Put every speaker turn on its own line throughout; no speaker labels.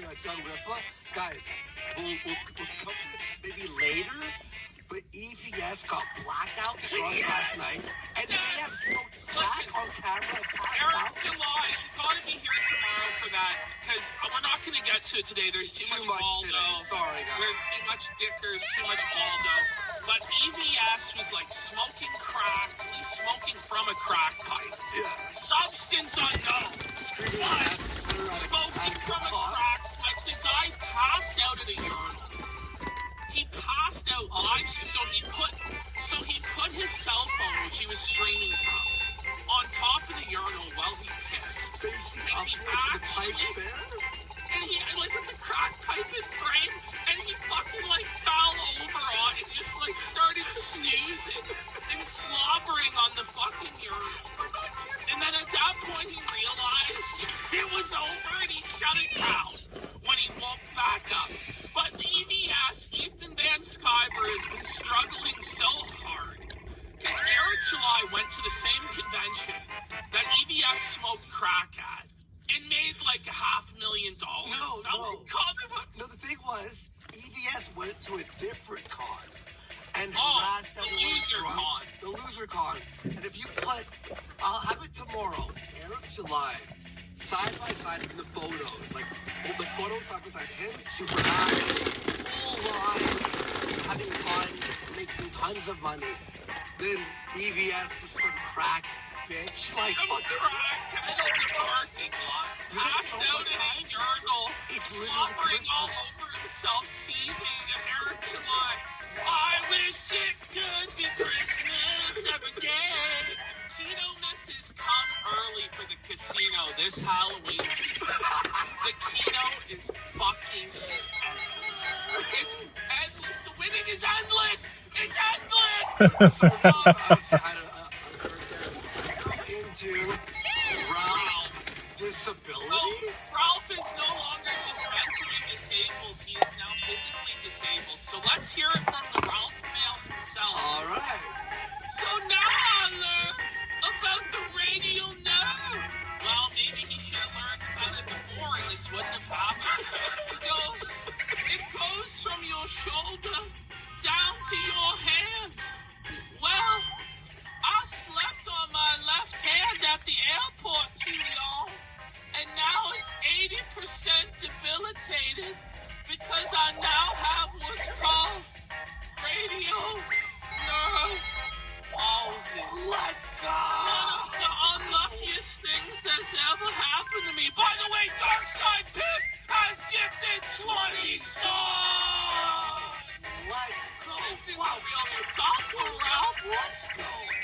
featuring a young Ripa. Guys, we'll cover this maybe later, but EVS got blackout drunk last night, and they have smoked crack on camera and passed
Eric
out.
July, you gotta be here tomorrow for that, because we're not gonna get to it today. There's too much Baldo.
Today. Sorry, guys.
There's too much Dickers, too much Baldo. But EVS was like smoking crack, at least smoking from a crack pipe.
Yeah.
Substance unknown.
Screaming
But
at
smoking from a crack pipe. The guy passed out at a urinal. He passed out live, so he put his cell phone, which he was streaming from, on top of the urinal while he pissed.
Facing
And he
upwards to the pipe
actually-
there.
And he, like, with the crack pipe in frame, and he fucking, like, fell over on it and just, like, started snoozing and slobbering on the fucking urinal. And then at that point, he realized it was over and he shut it down when he woke back up. But the EVS, Ethan Van Sciver, has been struggling so hard because Eric July went to the same convention that EVS smoked crack at. And made like $500,000.
No, the thing was, EVS went to a different con and harassed
the
everyone
loser
drunk.
con.
The loser con. And if you put, I'll have it tomorrow, Eric July, side by side in the photos, like the photos side by side, him super happy, full line, having fun, making tons of money. Then EVS with some crack. Bitch, like
Some crack in the parking lot. Passed out in a urinal.
It's literally
slobbering all
Christmas.
over himself, seething. And Eric July, I wish it could be Christmas every day. Keno misses come early for the casino this Halloween week. The Keno is fucking endless. It's endless. The winning is endless. It's endless.
So I had into Ralph's disability.
No, Ralph is no longer just mentally disabled. He is now physically disabled. So let's hear it from the Ralph male himself.
All right.
So now I learn about the radial nerve. Well, maybe he should have learned about it before and this wouldn't have happened. It goes from your shoulder down to your hand. Well, I slept on my left hand at the airport too long, and now it's 80% debilitated because I now have what's called radial nerve palsy.
Let's go.
One of the unluckiest things that's ever happened to me. By the way, Darkside Pip has gifted 20 songs.
Let's go.
This is a real top Ralph.
Let's go.
What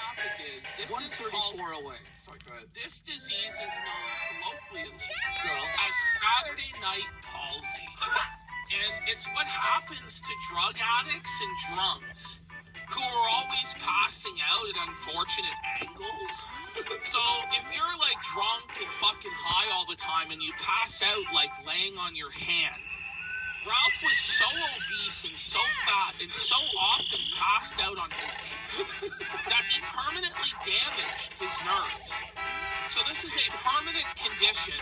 happened is, this is called,
134 away. Sorry, go ahead.
this disease is known colloquially
Go.
as Saturday night palsy. And it's what happens to drug addicts and drunks who are always passing out at unfortunate angles. So if you're like drunk and fucking high all the time and you pass out like laying on your hand, Ralph was so obese and so fat and so often passed out on his hand that he permanently damaged his nerves. So this is a permanent condition.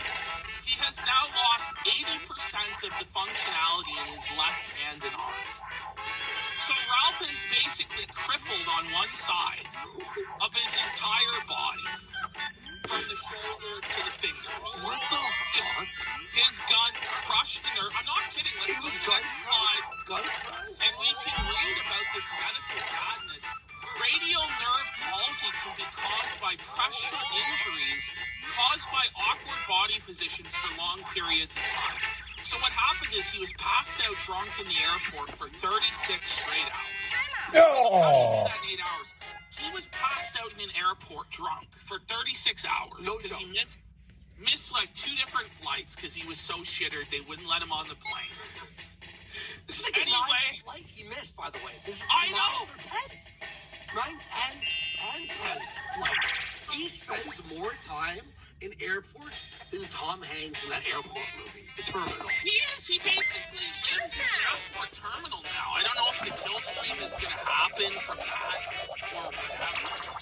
He has now lost 80% of the functionality in his left hand and arm. So Ralph is basically crippled on one side of his entire body, from the shoulder to the fingers.
What the fuck?
His gun crushed the nerve. I'm not kidding. Let's
It was
go to
gun
the next slide,
gun.
and we can read about this medical sadness. Radial nerve palsy can be caused by pressure injuries caused by awkward body positions for long periods of time. So what happened is he was passed out drunk in the airport for 36 straight hours.
Oh.
That 8 hours. He was passed out in an airport drunk for 36 hours.
No
because he
joke.
missed like 2 different flights because he was so shittered they wouldn't let him on the plane.
This is like
Anyway.
the 9th flight he missed, by the way. This is the
I know.
9th or 10th. 9th and 10th flight. He spends more time in airports than Tom Hanks in that airport movie, The Terminal.
He is. He basically lives in the airport terminal now. I don't know if the kill stream is going to happen from that or whatever.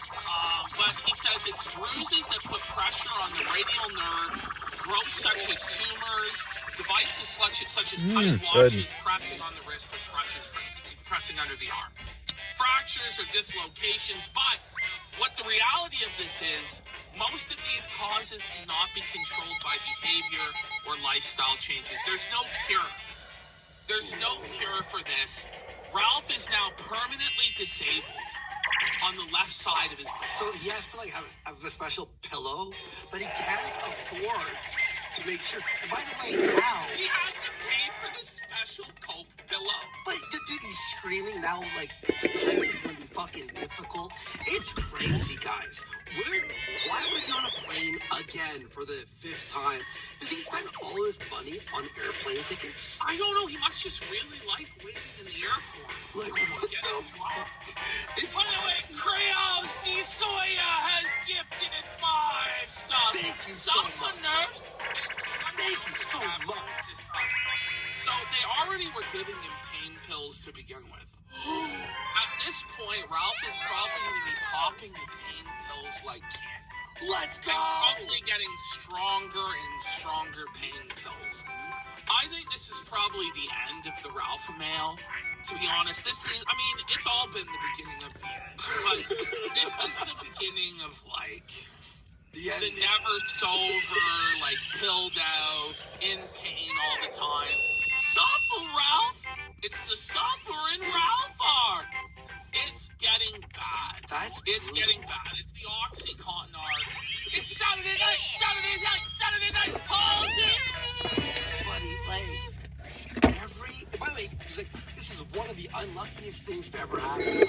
But he says it's bruises that put pressure on the radial nerve growth such as tumors, devices such as tight
good.
watches, pressing on the wrist, or crutches pressing under the arm. Fractures or dislocations, but what the reality of this is, most of these causes cannot be controlled by behavior or lifestyle changes. There's no cure. There's no cure for this. Ralph is now permanently disabled on the left side of his back.
So he has to like have a special pillow, but he can't afford to make sure. And by the way, now
He has to pay for the special cope pillow.
but dude, he's screaming now like the time is gonna be fucking difficult. It's crazy, guys. Why was he on a plane again for the 5th time? Does he spend all his money on airplane tickets?
I don't know. He must just really like waiting in the airport.
Like what the fuck? It's
By the way, Creos de Soya has gifted it 5 subs.
Thank you so much. Thank you so much.
So they already were giving him pain pills to begin with. At this point, Ralph is probably going to be popping the pain pills like candy.
Let's go.
And probably getting stronger and stronger pain pills. I think this is probably the end of the Ralph mail. To be honest, it's all been the beginning of the end. But this is the beginning of like
The end.
the never sober, like pilled out, in pain all the time. Suffer, Ralph. It's the suffering Ralph art. It's getting bad. It's
brutal.
getting bad. It's the OxyContin art. It's Saturday night, palsy.
Buddy, by the way, he's like, this is one of the unluckiest things to ever happen.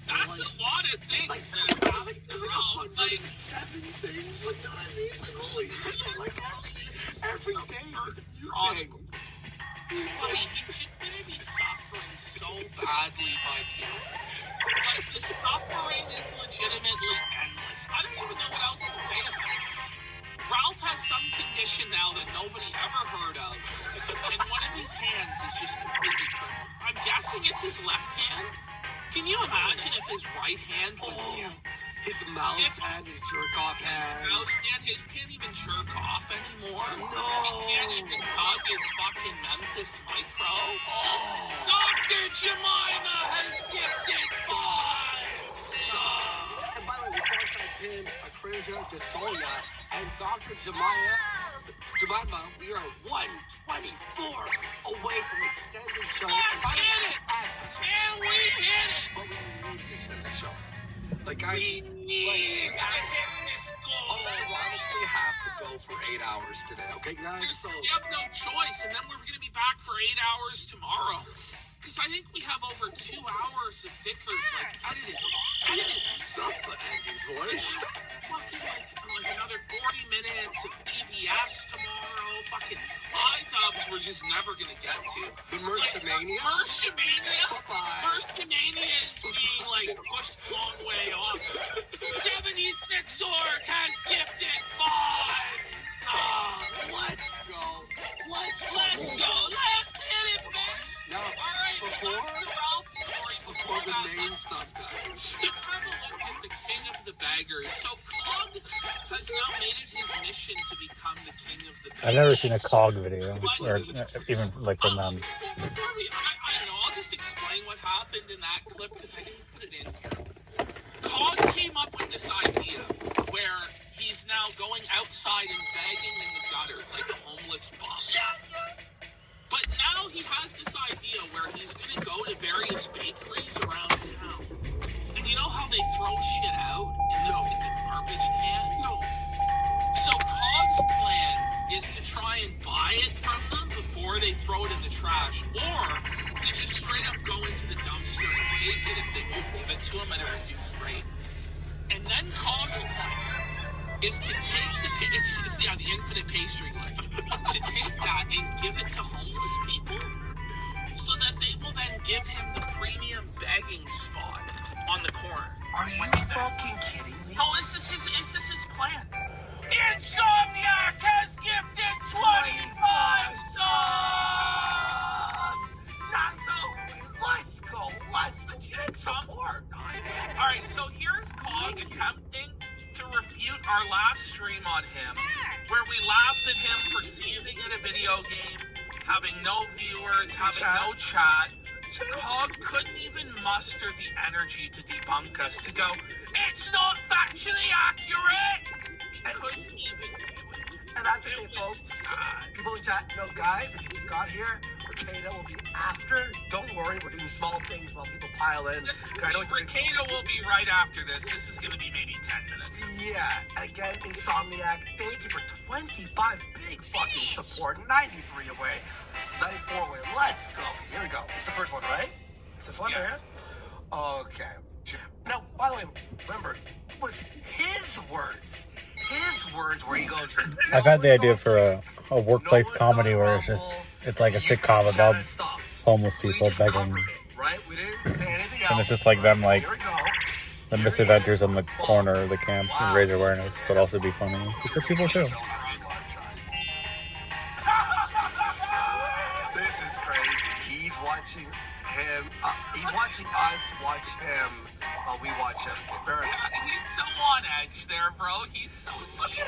That's a lot of things
Like,
that have
there's
happened.
like
Like,
107 things. Like, you know what I mean? Like, holy shit. Like, every day there's a new thing.
buddy, he's just gonna be suffering so badly by you. Like, the suffering is legitimately endless. I don't even know what else to say about this. Ralph has some condition now that nobody ever heard of, and one of his hands is just completely crippled. I'm guessing it's his left hand. Can you imagine if his right hand was
His mouse and his jerk-off
his
hand.
mouse hand? He can't even jerk off anymore.
No.
He can't even tug his fucking Memphis Micro.
Oh,
Dr. Jemima has gifted 5 subs.
and by the way, we both had him, Akreza, DeSoya, and Dr. Jemima, we are 124 away from extended show.
Let's
And by the
hit
way,
it!
as-
Can we hit it?
But we need to extend the show. Like,
We need to hit this goal.
unironically have to go for 8 hours today, okay, guys? So,
We have no choice, and then we're going to be back for 8 hours tomorrow. Because I think we have over 2 hours of Dickers, like, edited.
suffer Andy's voice.
Fucking, like another 40 minutes of EVS tomorrow. Fucking iDubbbz we're just never going to get to.
The Mercimania. Bye-bye.
Mercimania is being, like, pushed a long way off. 76 Orc has gifted 5 subs.
Let's go. Let's
Let's go. Let's hit it, bitch.
Now,
All right,
before
that's the Ralph story.
before the
that,
main stuff, guys.
let's have a look at the king of the baggers. So Cog has now made it his mission to become the king of the baggers.
I've never seen a COG video, or even like from them.
Before I don't know, I'll just explain what happened in that clip because I didn't put it in here. Cog came up with this idea where he's now going outside and begging in the gutter like a homeless bum. But now he has this idea where he's going to go to various bakeries around town. And you know how they throw shit out in the garbage can?
No.
So Cog's plan is to try and buy it from them before they throw it in the trash, or to just straight up go into the dumpster and take it if they won't give it to him at a reduced rate. And then Cog's plan is to take the infinite pastry life, to take that and give it to homeless people so that they will then give him the premium begging spot on the corner.
Are you fucking kidding me?
No, this is his plan. Insomniac has gifted 25 subs!
Let's go. Let's get support.
All right, so here's Cog attempting to refute our last stream on him where we laughed at him for seething at a video game, having no viewers, having no chat. Cog couldn't even muster the energy to debunk us, to go, it's not factually accurate! He couldn't even do it.
And I have to say,
It was
folks,
sad.
people in chat, no, guys, if you just got here, Ricada will be after. Don't worry, we're doing small things while people pile in. 'Cause I know it's a big...
Ricada will be right after this. This is going to be maybe 10 minutes.
Yeah, again, Insomniac, thank you for 25 big fucking support. 93 away, 94 away. Let's go. Here we go. It's the first one, right? Is this one
Yes.
right here? Okay. Now, by the way, remember, it was his words. His words where he goes...
I've had the idea for a workplace comedy where it's like a sitcom about homeless people begging.
Right? We didn't say anything else.
And it's just like them, like,
Here we go.
the misadventures on the corner of the camp and raise awareness, but also be funny. Because they're people too.
This is crazy. He's watching him. He's watching us watch him. We watch him. Okay, fair enough.
He's so on edge there, bro. He's so sweet.